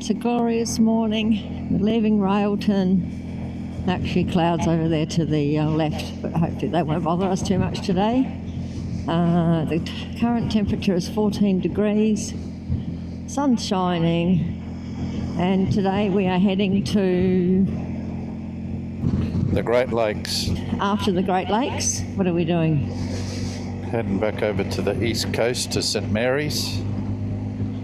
It's a glorious morning. We're leaving Railton. Actually, clouds over there to the left, but hopefully they won't bother us too much today. The current temperature is 14 degrees. Sun's shining. And today we are heading to... the Great Lakes. After the Great Lakes, what are we doing? Heading back over to the east coast to St Mary's.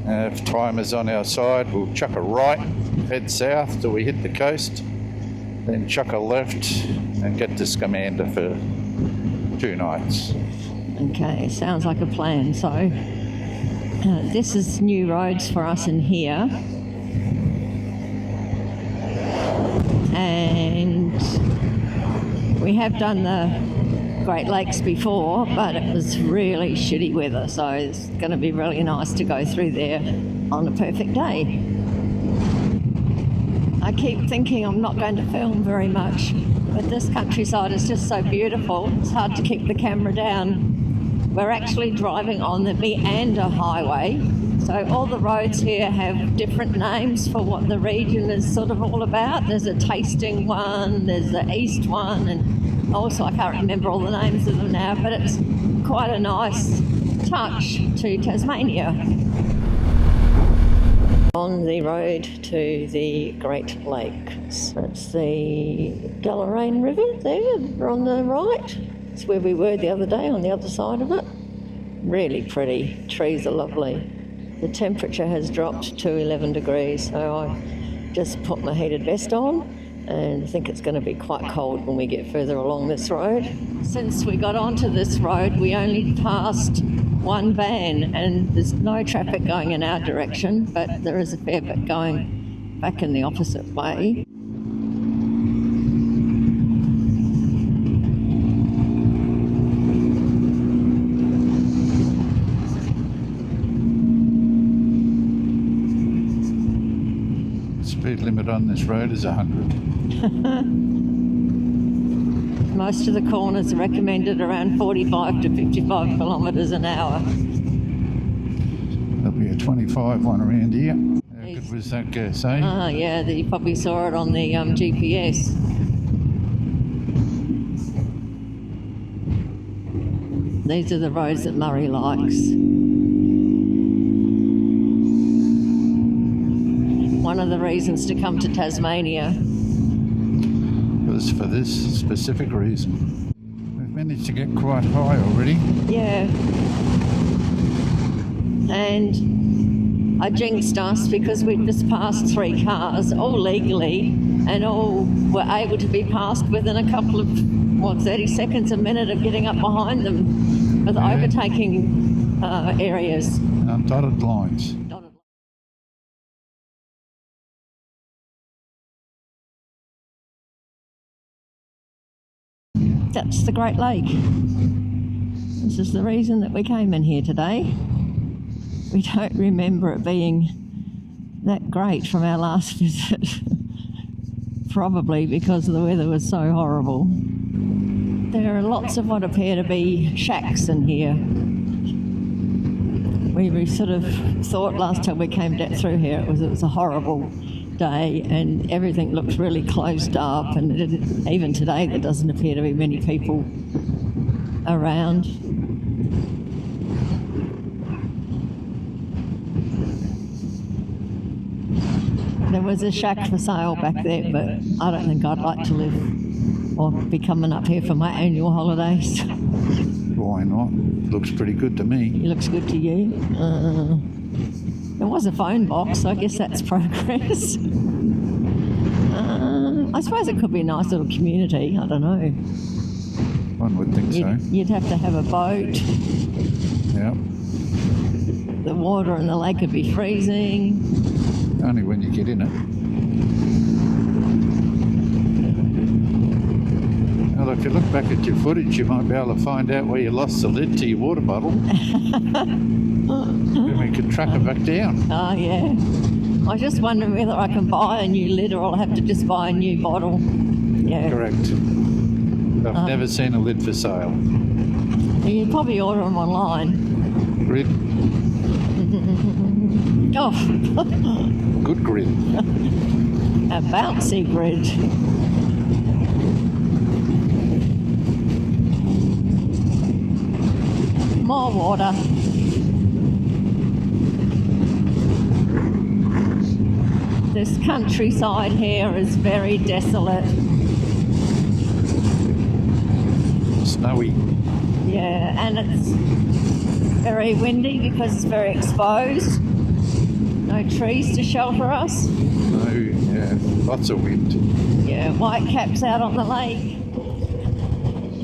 If time is on our side, we'll chuck a right, head south till we hit the coast, then chuck a left and get to Scamander for 2 nights. Okay, sounds like a plan. So this is new roads for us in here. And we have done the Great Lakes before, but it was really shitty weather, so it's going to be really nice to go through there on a perfect day. I keep thinking I'm not going to film very much, but this countryside is just so beautiful, it's hard to keep the camera down. We're actually driving on the Meander Highway, so all the roads here have different names for what the region is sort of all about. There's a tasting one, there's the east one, and also, I can't remember all the names of them now, but it's quite a nice touch to Tasmania. On the road to the Great Lakes. That's the Deloraine River there on the right. It's where we were the other day on the other side of it. Really pretty. Trees are lovely. The temperature has dropped to 11 degrees, so I just put my heated vest on. And I think it's going to be quite cold when we get further along this road. Since we got onto this road, we only passed one van, and there's no traffic going in our direction, but there is a fair bit going back in the opposite way. Speed limit on this road is 100. Most of the corners are recommended around 45 to 55 kilometres an hour. There'll be a 25 one around here. How good was that guess, eh? Yeah, you probably saw it on the GPS. These are the roads that Murray likes. One of the reasons to come to Tasmania was for this specific reason. We've managed to get quite high already. Yeah. And I jinxed us because we'd just passed 3 cars, all legally, and all were able to be passed within a couple of, 30 seconds, a minute of getting up behind them with overtaking areas. Dotted lines. That's the Great Lake. This is the reason that we came in here today. We don't remember it being that great from our last visit. Probably because the weather was so horrible. There are lots of what appear to be shacks in here. We sort of thought last time we came through here it was a horrible day and everything looks really closed up, and even today there doesn't appear to be many people around. There was a shack for sale back there, but I don't think I'd like to live or be coming up here for my annual holidays. Why not? Looks pretty good to me. It looks good to you? There was a phone box, so I guess that's progress. I suppose it could be a nice little community, I don't know. One would think so. You'd have to have a boat. Yep. The water in the lake would be freezing. Only when you get in it. Well, if you look back at your footage, you might be able to find out where you lost the lid to your water bottle. Then we could track it back down. Oh, yeah. I was just wondering whether I can buy a new lid or I'll have to just buy a new bottle. Yeah. Correct. I've never seen a lid for sale. You probably order them online. Grid. Oh, Good grid. a bouncy grid. More water. This countryside here is very desolate. Snowy. Yeah, and it's very windy because it's very exposed. No trees to shelter us. No, yeah, lots of wind. Yeah, white caps out on the lake.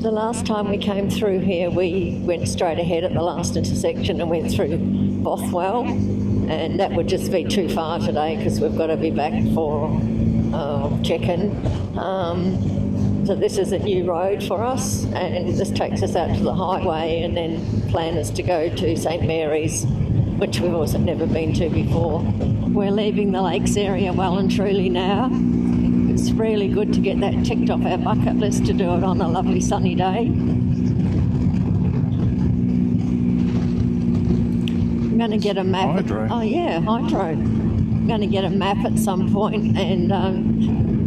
The last time we came through here, we went straight ahead at the last intersection and went through Bothwell, and that would just be too far today because we've got to be back for check-in. So this is a new road for us, and this takes us out to the highway, and then plan is to go to St Mary's, which we've also never been to before. We're leaving the lakes area well and truly now. It's really good to get that ticked off our bucket list to do it on a lovely sunny day. I'm going to get a map. Hydro. Oh yeah, hydro. I'm going to get a map at some point and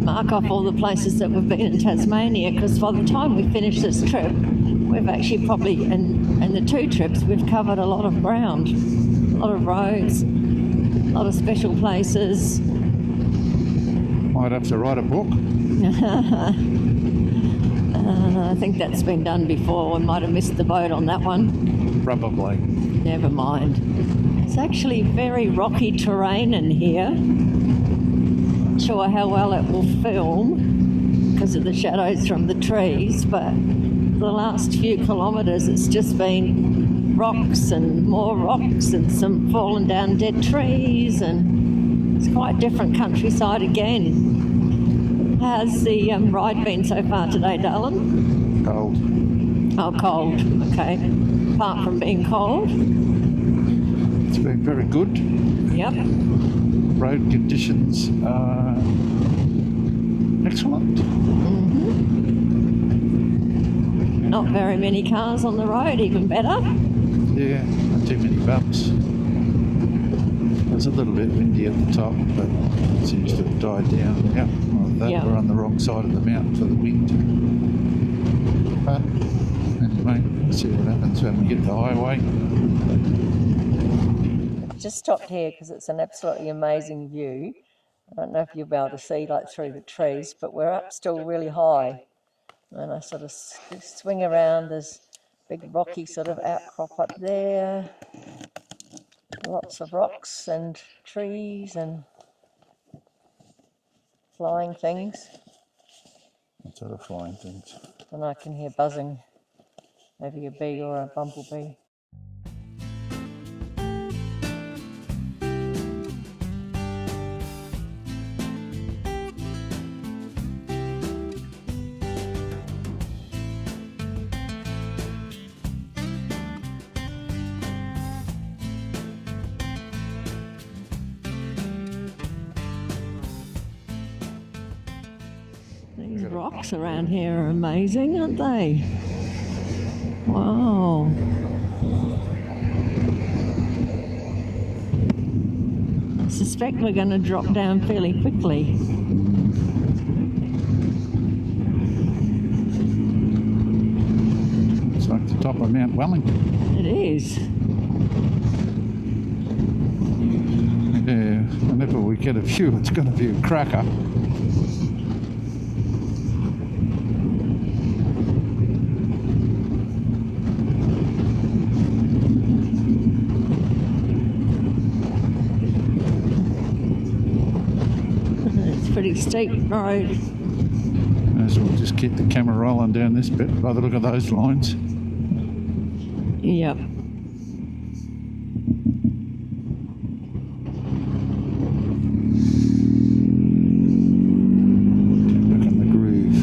mark off all the places that we've been in Tasmania, because by the time we finish this trip, we've actually probably, in the 2 trips, we've covered a lot of ground, a lot of roads, a lot of special places. Might have to write a book. I think that's been done before. We might have missed the boat on that one. Probably. Never mind. It's actually very rocky terrain in here. Not sure how well it will film because of the shadows from the trees, but the last few kilometres it's just been rocks and more rocks and some fallen down dead trees, and it's quite different countryside again. How's the ride been so far today, darling? Cold. Oh, cold. Okay. Apart from being cold. It's been very good. Yep. Road conditions are excellent. Not very many cars on the road, even better. Yeah, not too many bumps. It's a little bit windy at the top, but it seems to have died down. Yeah, well, that Yeah. we're on the wrong side of the mountain for the wind. But anyway, we'll see what happens when we get the highway. Just stopped here because it's an absolutely amazing view. I don't know if you'll be able to see like through the trees, but we're up still really high. And I sort of swing around, there's big rocky sort of outcrop up there. Lots of rocks and trees and flying things. What sort of flying things? And I can hear buzzing, maybe a bee or a bumblebee. These rocks around here are amazing, aren't they? Wow. I suspect we're going to drop down fairly quickly. It's like the top of Mount Wellington. It is. Yeah, whenever we get a view, it's going to be a cracker. Pretty steep road. May as well just keep the camera rolling down this bit by the look of those lines. Yep. Back in the groove.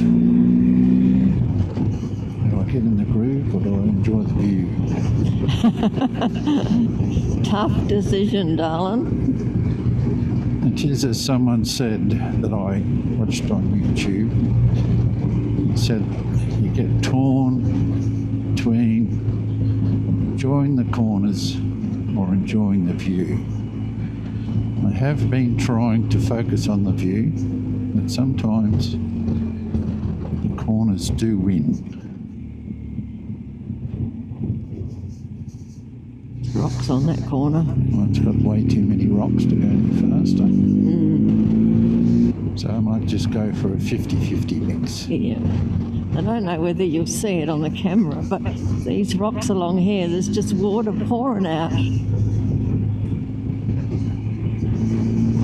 Do I get in the groove or do I enjoy the view? Tough decision, darling. It is, as someone said that I watched on YouTube, said you get torn between enjoying the corners or enjoying the view. have been trying to focus on the view, but sometimes the corners do win. Rocks on that corner. Well, it's got way too many rocks to go any faster. So I might just go for a 50-50 mix. Yeah. I don't know whether you'll see it on the camera, but these rocks along here, there's just water pouring out.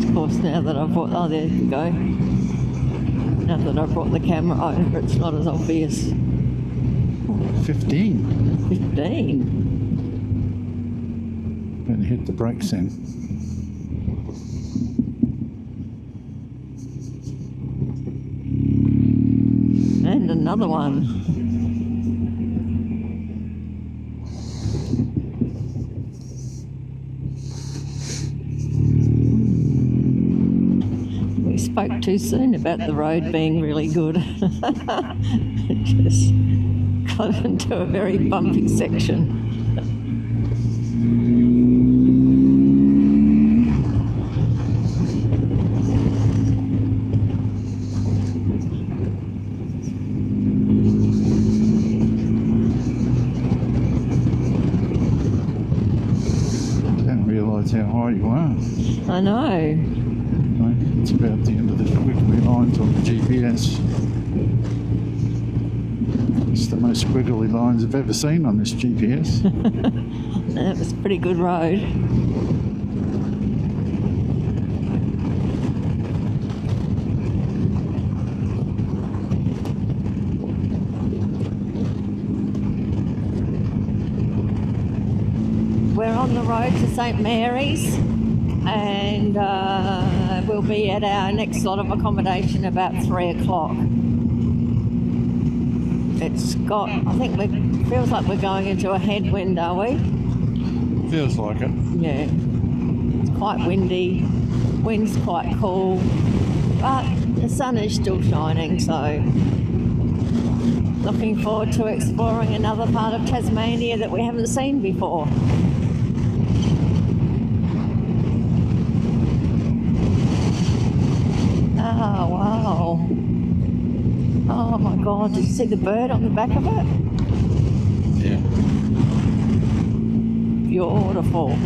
Of course, now that I've brought... Oh, there you go. Now that I've brought the camera over, it's not as obvious. 15. 15. Better hit the brakes then. And another one. We spoke too soon about the road being really good. It just got into a very bumpy section. How high you are. I know. It's about the end of the squiggly lines on the GPS. It's the most squiggly lines I've ever seen on this GPS. That was a pretty good road. We're on the road to St Mary's, and we'll be at our next lot of accommodation about 3 o'clock. It's got, I think it feels like we're going into a headwind, are we? Feels like it. Yeah. It's quite windy, wind's quite cool, but the sun is still shining, so looking forward to exploring another part of Tasmania that we haven't seen before. Oh, wow. Oh my God, did you see the bird on the back of it? Yeah. Beautiful.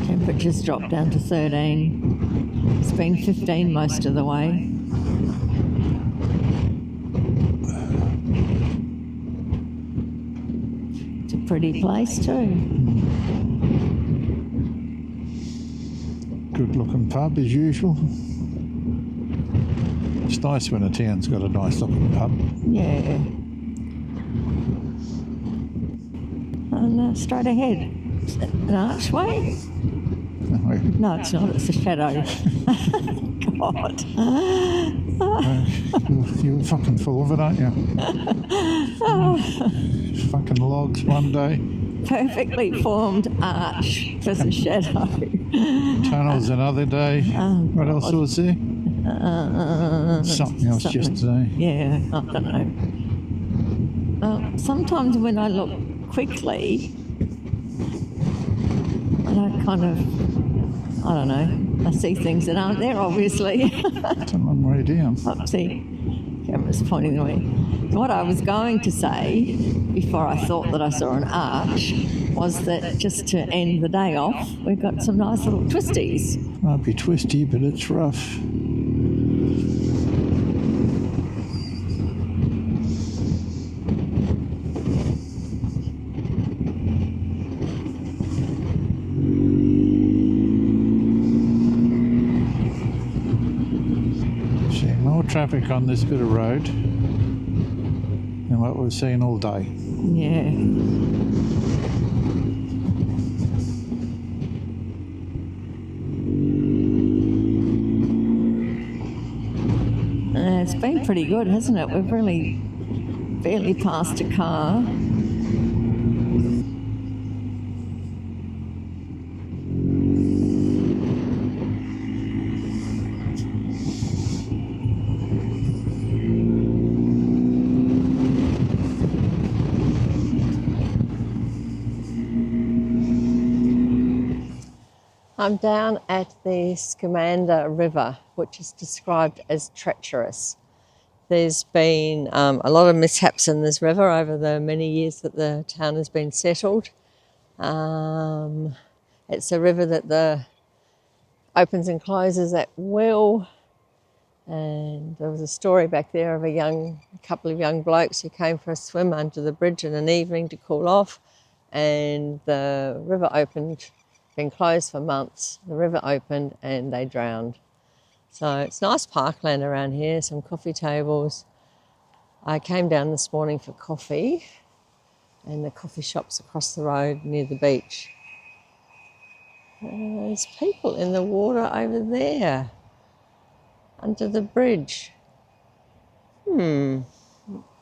Temperatures dropped down to 13. It's been 15 most of the way. It's a pretty place too. Good looking pub as usual. It's nice when a town's got a nice looking pub. Yeah. And straight ahead. Is that an archway? No, it's not. It's a shadow. God. You're fucking full of it, aren't you? Fucking logs one day. Perfectly formed arch for the shadow. Tunnels another day. What else was there? Something else yesterday. Yeah, I don't know. Well, sometimes when I look quickly, I don't know, I see things that aren't there, obviously. It's a long way down. See, camera's pointing the way. What I was going to say, before I thought that I saw an arch, was that just to end the day off, we've got some nice little twisties. Might be twisty, but it's rough. Traffic on this bit of road than what we've seen all day. Yeah. It's been pretty good, hasn't it? We've really barely passed a car. I'm down at the Scamander River, which is described as treacherous. There's been a lot of mishaps in this river over the many years that the town has been settled. It's a river that opens and closes at will. And there was a story back there of a couple of young blokes who came for a swim under the bridge in an evening to cool off, and the river opened, been closed for months. The river opened and they drowned. So it's nice parkland around here, some coffee tables. I came down this morning for coffee, and the coffee shop's across the road near the beach. There's people in the water over there, under the bridge.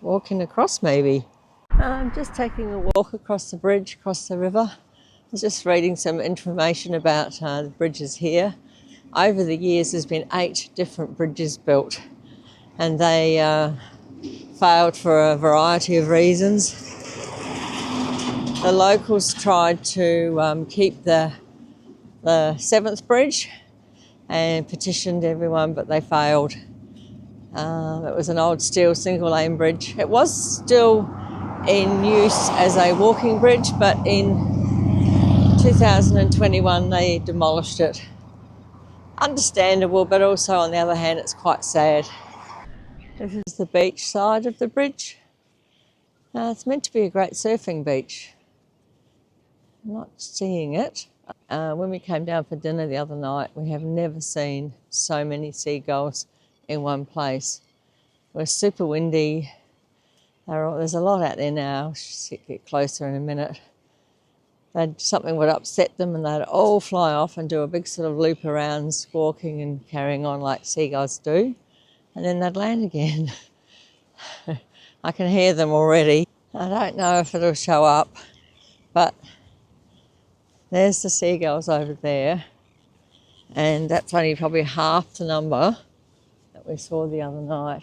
Walking across maybe. I'm just taking a walk across the bridge, across the river. I was just reading some information about the bridges here. Over the years there's been 8 different bridges built, and they failed for a variety of reasons. The locals tried to keep the 7th bridge and petitioned everyone, but they failed. It was an old steel single lane bridge. It was still in use as a walking bridge, but in 2021 they demolished it. Understandable, but also on the other hand it's quite sad. This is the beach side of the bridge. It's meant to be a great surfing beach. I'm not seeing it. When we came down for dinner the other night, we have never seen so many seagulls in one place. It was super windy. There's a lot out there now. I'll get closer in a minute. Something would upset them and they'd all fly off and do a big sort of loop around, squawking and carrying on like seagulls do. And then they'd land again. I can hear them already. I don't know if it'll show up, but there's the seagulls over there. And that's only probably half the number that we saw the other night.